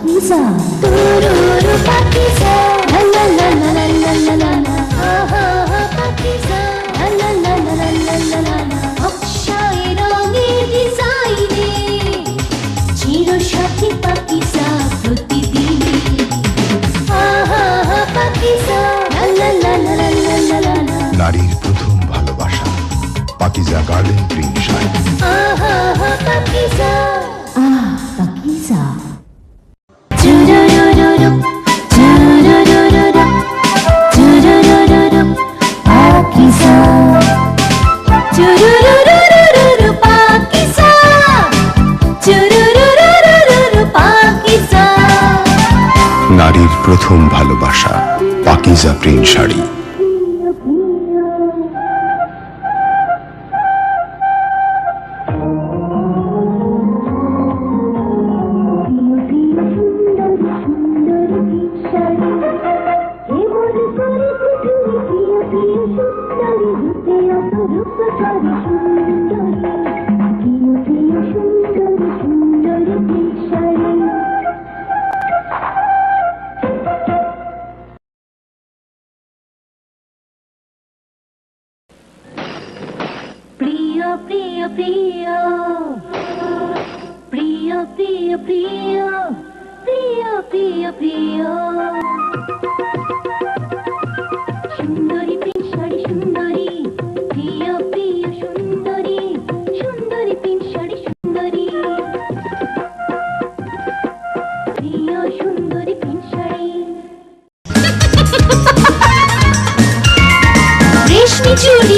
পাকিজা তুরুরু পাকিজা লা লা লা লা লা লা লা লা আহা পাকিজা লা লা লা লা লা লা লা অক্ষয় রঙের ডিজাইনে চিরসাথী পাকিজা প্রতিদিন আহা পাকিজা লা লা লা লা লা লা লা নারীর প্রথম ভালোবাসা পাকিজা গার্ডেন গ্রিন শাড়ি আহা পাকিজা পাকিজা নারীর প্রথম ভালোবাসা পাকিজা প্রিন্ট শাড়ি। প্রিয় প্রিয় প্রিয় প্রিয় প্রিয় প্রিয় প্রিয় প্রিয় প্রিয় সুন্দরী পিঙ্ক শাড়ি সুন্দরী প্রিয় প্রিয় সুন্দরী সুন্দরী পিঙ্ক শাড়ি সুন্দরী প্রিয় সুন্দরী পিঙ্ক শাড়ি রেশমি চুড়ি